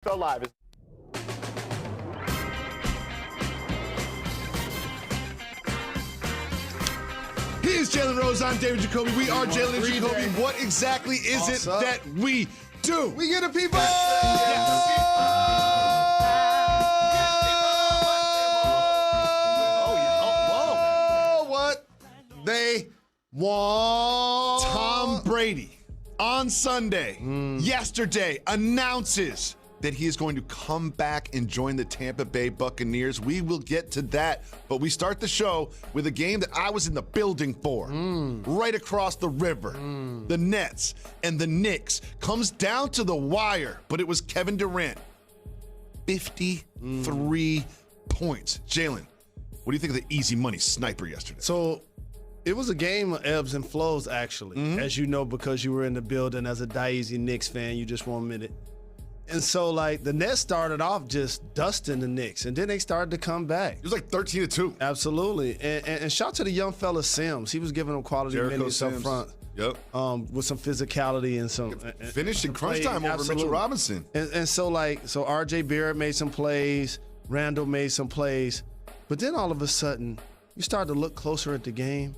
Live. He is Jalen Rose. I'm David Jacoby. We are Jalen and Jacoby. What exactly is it that we do? We get the people. What they want. Tom Brady on Sunday, yesterday, announces that he is going to come back and join the Tampa Bay Buccaneers. We will get to that, but we start the show with a game that I was in the building for, right across the river. The Nets and the Knicks. Comes down to the wire, but it was Kevin Durant. 53 points. Jalen, what do you think of the easy money sniper yesterday? So it was a game of ebbs and flows, actually, as you know, because you were in the building as a Daisy Knicks fan. You just won't admit it. And so, like, the Nets started off just dusting the Knicks, and then they started to come back. It was like 13-2. Absolutely. And shout to the young fella Sims. He was giving them quality minutes up front. Yep. With some physicality and some finished in crunch time over Mitchell Robinson. And so RJ Barrett made some plays, Randall made some plays, but then all of a sudden you started to look closer at the game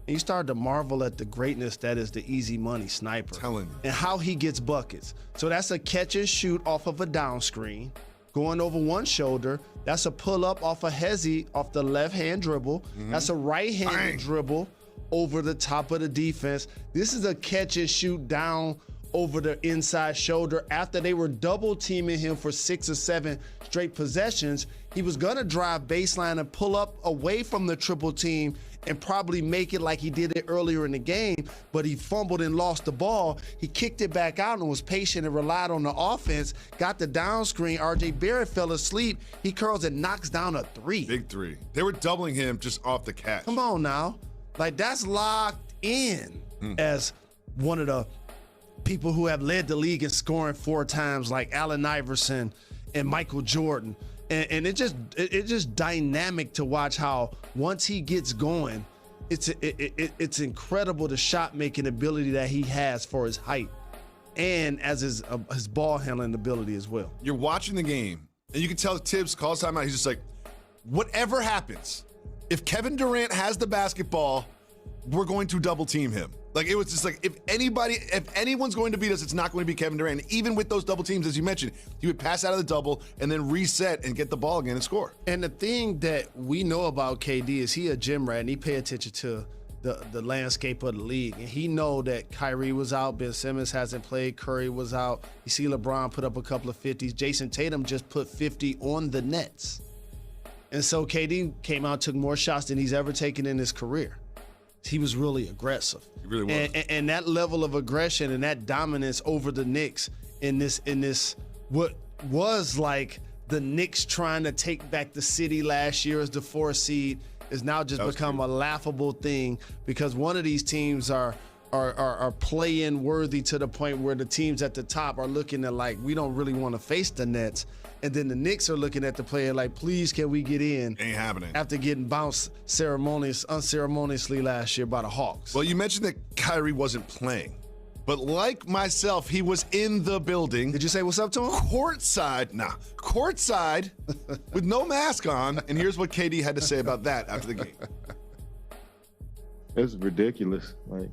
and you started to marvel at the greatness that is the easy money sniper. Telling you. And how he gets buckets. So that's a catch and shoot off of a down screen, going over one shoulder. That's a pull up off a hezzy off the left hand dribble. That's a right handed dribble over the top of the defense. This is a catch and shoot down over the inside shoulder after they were double teaming him for 6 or 7 straight possessions. He was gonna drive baseline and pull up away from the triple team and probably make it like he did it earlier in the game, but he fumbled and lost the ball. He kicked it back out and was patient and relied on the offense, got the down screen. RJ Barrett fell asleep. He curls and knocks down a 3. Big 3. They were doubling him just off the catch. Come on now. Like, that's locked in as one of the people who have led the league in scoring 4 times, like Allen Iverson and Michael Jordan. And it's just dynamic to watch how once he gets going, it's incredible the shot making ability that he has for his height, and as his ball handling ability as well. You're watching the game, and you can tell Tibbs calls timeout. He's just like, whatever happens, if Kevin Durant has the basketball, we're going to double team him. Like, it was just like, if anyone's going to beat us, it's not going to be Kevin Durant. And even with those double teams, as you mentioned, he would pass out of the double and then reset and get the ball again and score. And the thing that we know about KD is he a gym rat, and he pay attention to the landscape of the league. And he know that Kyrie was out, Ben Simmons hasn't played, Curry was out. You see LeBron put up a couple of 50s. Jason Tatum just put 50 on the Nets. And so KD came out, took more shots than he's ever taken in his career. He was really aggressive. He really was. And that level of aggression and that dominance over the Knicks in this what was like the Knicks trying to take back the city last year as the 4 seed is now just become a laughable thing, because one of these teams are play-in worthy to the point where the teams at the top are looking at like, we don't really want to face the Nets. And then the Knicks are looking at the player like, please, can we get in? Ain't happening. After getting bounced unceremoniously last year by the Hawks. Well, you mentioned that Kyrie wasn't playing, but like myself, he was in the building. Did you say what's up to him? Courtside with no mask on. And here's what KD had to say about that after the game. It's ridiculous. Like,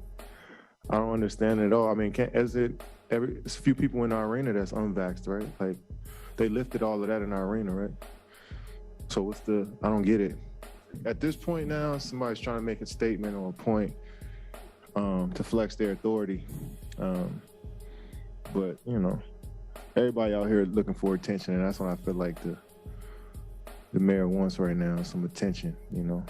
I don't understand it at all. I mean, there's a few people in our arena that's unvaxxed, right? Like, they lifted all of that in our arena, right? So I don't get it. At this point now, somebody's trying to make a statement or a point to flex their authority. But, you know, everybody out here looking for attention, and that's what I feel like the mayor wants right now, some attention, you know?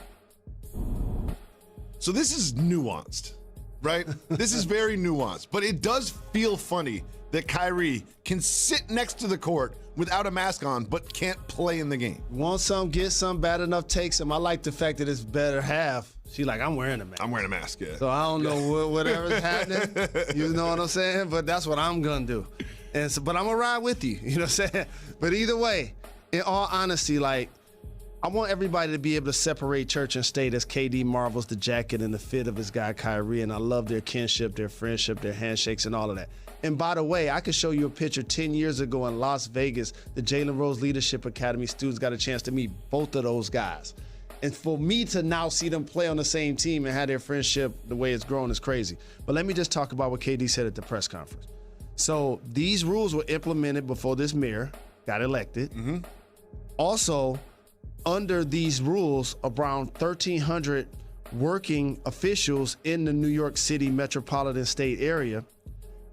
So this is nuanced, right? This is very nuanced, but it does feel funny that Kyrie can sit next to the court without a mask on, but can't play in the game. Want some, get some, bad enough, take some. I like the fact that it's better half. She like, I'm wearing a mask. I'm wearing a mask, yeah. So I don't know whatever's happening. You know what I'm saying? But that's what I'm gonna do. But I'm gonna ride with you. You know what I'm saying? But either way, in all honesty, like, I want everybody to be able to separate church and state as KD marvels the jacket and the fit of his guy Kyrie, and I love their kinship, their friendship, their handshakes, and all of that. And by the way, I could show you a picture 10 years ago in Las Vegas. The Jalen Rose Leadership Academy students got a chance to meet both of those guys. And for me to now see them play on the same team and have their friendship the way it's grown is crazy. But let me just talk about what KD said at the press conference. So these rules were implemented before this mayor got elected. Mm-hmm. Also, under these rules, around 1,300 working officials in the New York City metropolitan state area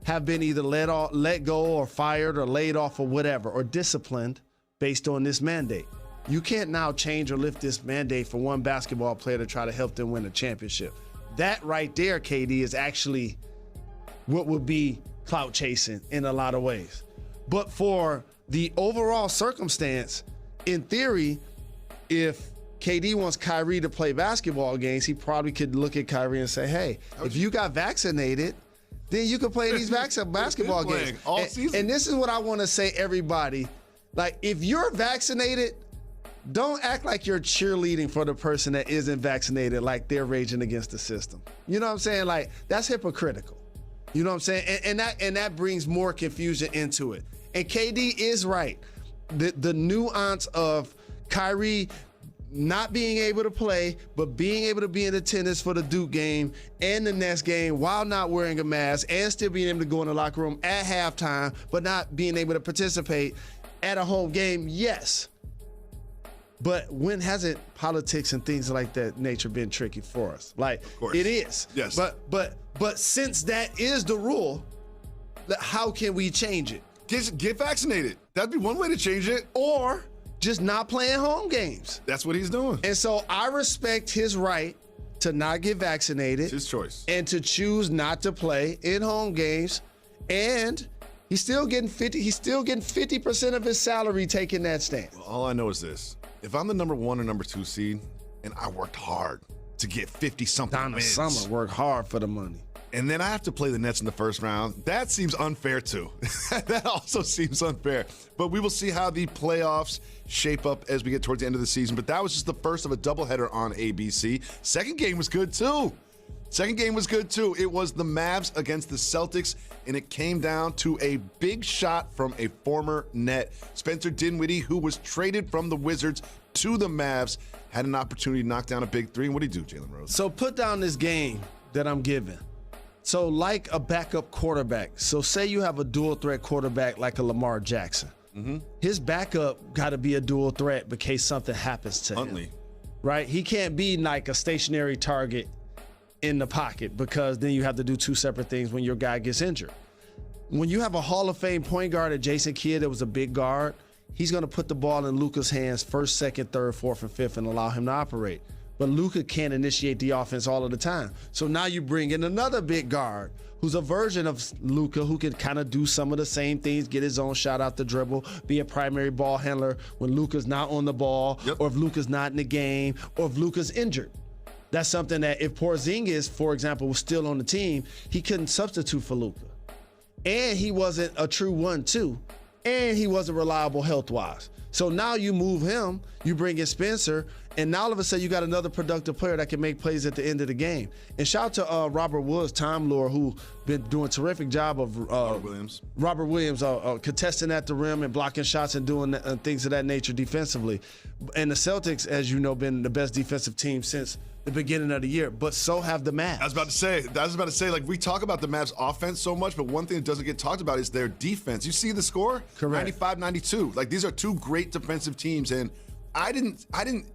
have been either let go or fired or laid off or whatever, or disciplined based on this mandate. You can't now change or lift this mandate for one basketball player to try to help them win a championship. That right there, KD, is actually what would be clout chasing in a lot of ways. But for the overall circumstance, in theory, if KD wants Kyrie to play basketball games, he probably could look at Kyrie and say, hey, if you got vaccinated, then you can play these basketball games. All season. And this is what I want to say, everybody. Like, if you're vaccinated, don't act like you're cheerleading for the person that isn't vaccinated, like they're raging against the system. You know what I'm saying? Like, that's hypocritical. You know what I'm saying? And that brings more confusion into it. And KD is right. The nuance of Kyrie not being able to play, but being able to be in attendance for the Duke game and the next game while not wearing a mask and still being able to go in the locker room at halftime, but not being able to participate at a home game, yes. But when hasn't politics and things like that nature been tricky for us? Like, it is. Yes. But since that is the rule, how can we change it? Get vaccinated. That'd be one way to change it. Or just not playing home games. That's what he's doing. And so I respect his right to not get vaccinated. It's his choice. And to choose not to play in home games. And he's still getting 50% of his salary taking that stance. Well, all I know is this. If I'm the number 1 or number 2 seed, and I worked hard to get 50-something Donna wins, Summer worked hard for the money. and then I have to play the Nets in the first round, that seems unfair too. That also seems unfair. But we will see how the playoffs shape up as we get towards the end of the season. But that was just the first of a doubleheader on ABC. Second game was good too. It was the Mavs against the Celtics, and it came down to a big shot from a former Net. Spencer Dinwiddie, who was traded from the Wizards to the Mavs, had an opportunity to knock down a big three. And what did he do, Jalen Rose? So put down this game that I'm giving. So like a backup quarterback. So say you have a dual threat quarterback like a Lamar Jackson. Mm-hmm. His backup got to be a dual threat in case something happens to him. Right? He can't be like a stationary target in the pocket, because then you have to do two separate things when your guy gets injured. When you have a Hall of Fame point guard at Jason Kidd that was a big guard, he's going to put the ball in Luka's hands first, second, third, fourth, and fifth and allow him to operate. But Luka can't initiate the offense all of the time. So now you bring in another big guard who's a version of Luka, who can kind of do some of the same things, get his own shot out the dribble, be a primary ball handler when Luka's not on the ball, or if Luka's not in the game, or if Luka's injured. That's something that if Porzingis, for example, was still on the team, he couldn't substitute for Luka. And he wasn't a true 1-2. And he wasn't reliable health-wise. So now you move him, you bring in Spencer, and now all of a sudden you got another productive player that can make plays at the end of the game. And shout out to Robert Woods, Time Lord, who been doing a terrific job of Robert Williams contesting at the rim and blocking shots and doing things of that nature defensively. And the Celtics, as you know, been the best defensive team since the beginning of the year, but so have the Mavs. I was about to say, like, we talk about the Mavs offense so much, but one thing that doesn't get talked about is their defense. You see the score? Correct. 95-92. Like, these are two great defensive teams, and I didn't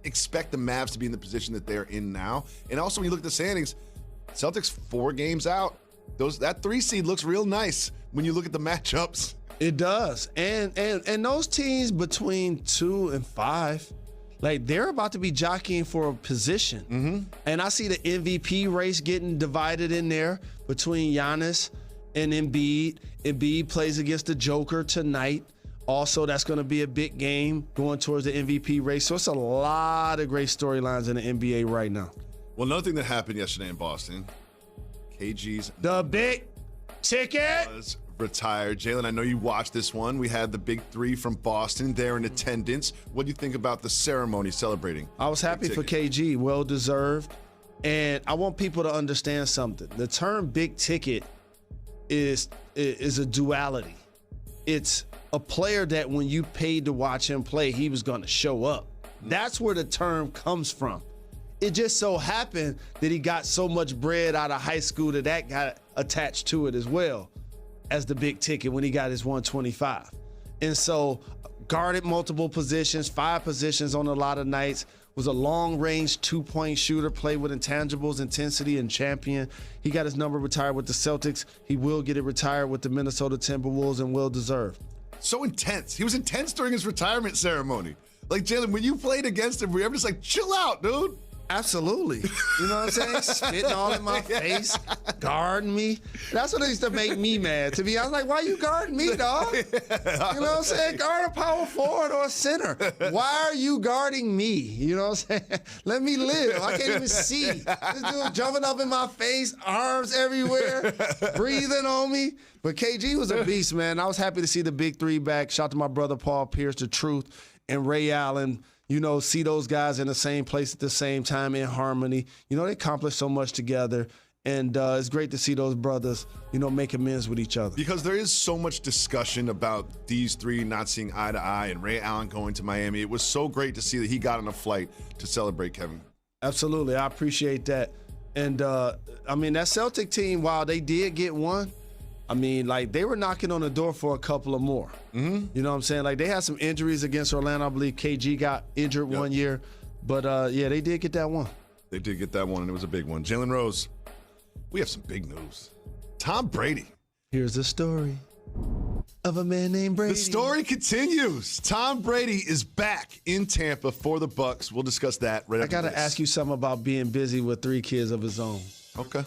expect the Mavs to be in the position that they're in now. And also, when you look at the standings, Celtics 4 games out. That 3 seed looks real nice when you look at the matchups. It does. And those teams between 2 and 5, like, they're about to be jockeying for a position. Mm-hmm. And I see the MVP race getting divided in there between Giannis and Embiid. Embiid plays against the Joker tonight. Also, that's going to be a big game going towards the MVP race. So it's a lot of great storylines in the NBA right now. Well, another thing that happened yesterday in Boston, KG's the big ticket was retired. Jalen, I know you watched this one. We had the big three from Boston there in attendance. What do you think about the ceremony celebrating? I was happy for KG, well deserved. And I want people to understand something. The term big ticket is a duality. It's a player that when you paid to watch him play, he was going to show up. That's where the term comes from. It just so happened that he got so much bread out of high school that got attached to it as well as the big ticket when he got his 125. And so guarded multiple positions, 5 positions on a lot of nights, was a long-range 2-point shooter, played with intangibles, intensity, and champion. He got his number retired with the Celtics. He will get it retired with the Minnesota Timberwolves, and well deserved. So intense. He was intense during his retirement ceremony. Like, Jalen, when you played against him, were you ever just like, chill out, dude? Absolutely. You know what I'm saying? Spitting all in my face, guarding me. That's what used to make me mad. To be honest, like, why you guarding me, dog? You know what I'm saying? Guard a power forward or a center. Why are you guarding me? You know what I'm saying? Let me live. I can't even see. This dude jumping up in my face, arms everywhere, breathing on me. But KG was a beast, man. I was happy to see the big three back. Shout out to my brother Paul Pierce, the Truth, and Ray Allen. You know, see those guys in the same place at the same time in harmony. You know, they accomplished so much together. And it's great to see those brothers, you know, make amends with each other. Because there is so much discussion about these three not seeing eye to eye and Ray Allen going to Miami. It was so great to see that he got on a flight to celebrate Kevin. Absolutely. I appreciate that. And, I mean, that Celtic team, while they did get one, I mean, like, they were knocking on the door for a couple of more. Mm-hmm. You know what I'm saying? Like, they had some injuries against Orlando. I believe KG got injured one year. But, yeah, they did get that one. They did get that one, and it was a big one. Jalen Rose, we have some big news. Tom Brady. Here's the story of a man named Brady. The story continues. Tom Brady is back in Tampa for the Bucs. We'll discuss that right after this. I got to ask you something about being busy with 3 kids of his own. Okay.